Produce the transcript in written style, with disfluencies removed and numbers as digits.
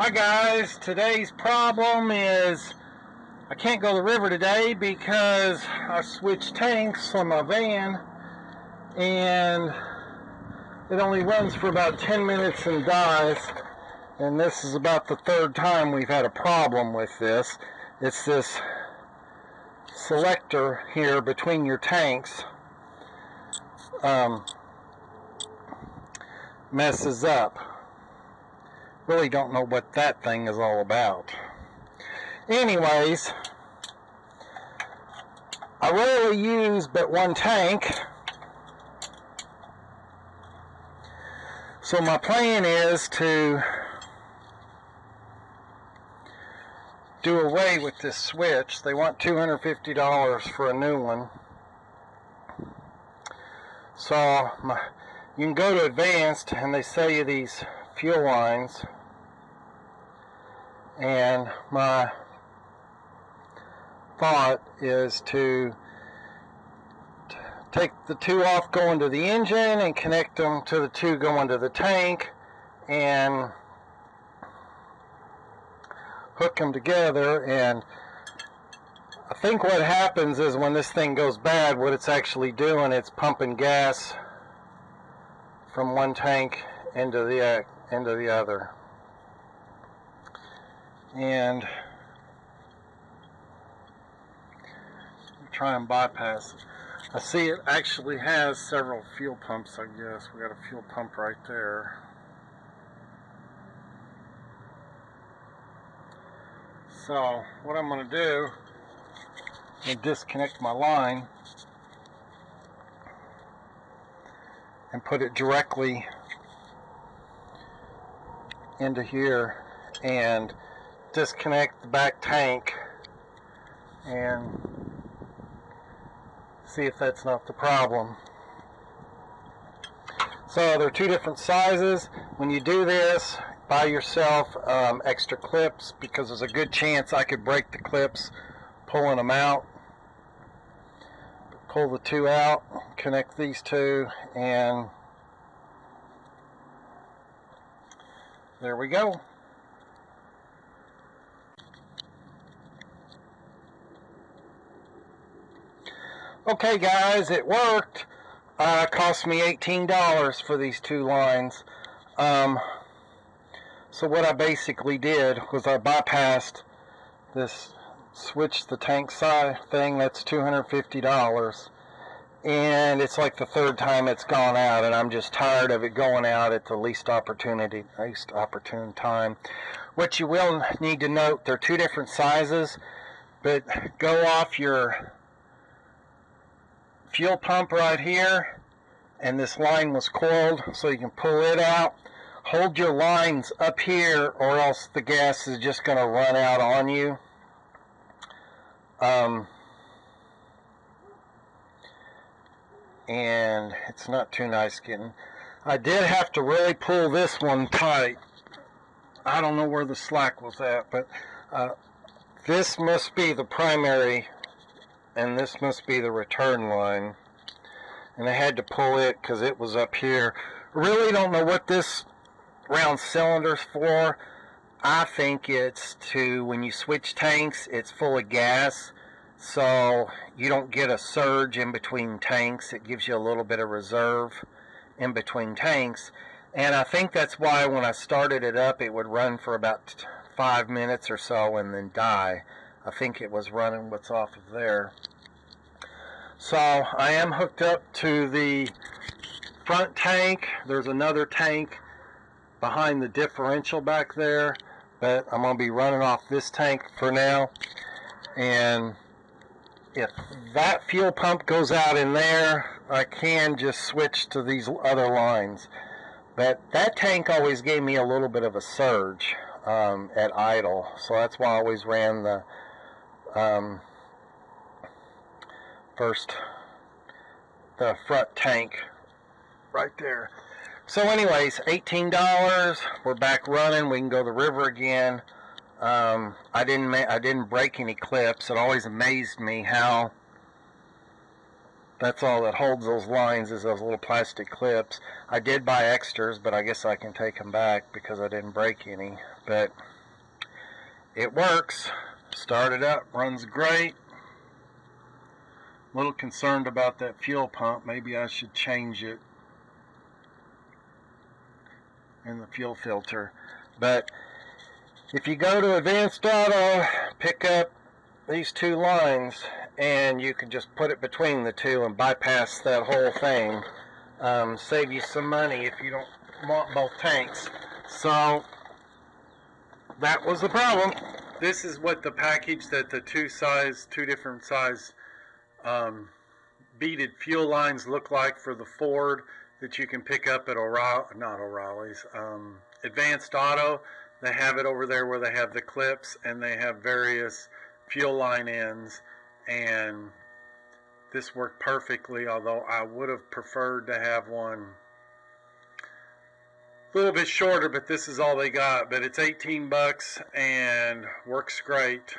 Hi guys, today's problem is I can't go to the river today because I switched tanks on my van and it only runs for about 10 minutes and dies, and this is about the third time we've had a problem with this. It's this selector here between your tanks messes up. Really don't know what that thing is all about. Anyways, I rarely use but one tank, so my plan is to do away with this switch. They want $250 for a new one. So you can go to advanced and they sell you these fuel lines, and my thought is to take the two off going to the engine and connect them to the two going to the tank and hook them together. And I think what happens is when this thing goes bad, what it's actually doing, it's pumping gas from one tank into the other. And try and bypass it. I see it actually has several fuel pumps, I guess. We got a fuel pump right there. So what I'm going to do is disconnect my line and put it directly into here and disconnect the back tank and see if that's not the problem. So they're two different sizes. When you do this, buy yourself extra clips, because there's a good chance I could break the clips pulling them out. Pull the two out, connect these two, and there we go. Okay guys, it worked. Cost me $18 for these two lines. So what I basically did was I bypassed this, switched the tank size thing. That's $250. And it's like the third time it's gone out, and I'm just tired of it going out at the least opportune time. What you will need to note, they're two different sizes, but go off your fuel pump right here, and this line was coiled, so you can pull it out. Hold your lines up here, or else the gas is just going to run out on you. And it's not too nice getting. I did have to really pull this one tight. I don't know where the slack was at, but this must be the primary and this must be the return line, and I had to pull it because it was up here. Really don't know what this round cylinder's for. I think it's to, when you switch tanks, it's full of gas, so you don't get a surge in between tanks. It gives you a little bit of reserve in between tanks, and I think that's why when I started it up it would run for about 5 minutes or so and then die. I think it was running what's off of there. So I am hooked up to the front tank. There's another tank behind the differential back there, but I'm going to be running off this tank for now. And if that fuel pump goes out in there, I can just switch to these other lines. But that tank always gave me a little bit of a surge at idle, so that's why I always ran the the front tank right there. So anyways, $18. We're back running. We can go to the river again. I didn't break any clips. It always amazed me how That's all that holds those lines is those little plastic clips. I did buy extras, but I guess I can take them back because I didn't break any. But it works. Started up, runs great. A little concerned about that fuel pump. Maybe I should change it in the fuel filter. But if you go to Advanced Auto, pick up these two lines, and you can just put it between the two and bypass that whole thing. Save you some money if you don't want both tanks. So that was the problem. This is what the package that the two different size beaded fuel lines look like for the Ford that you can pick up at O'Reilly's, Advanced Auto. They have it over there where they have the clips, and they have various fuel line ends, and this worked perfectly, although I would have preferred to have one a little bit shorter, but this is all they got. But it's 18 bucks and works great.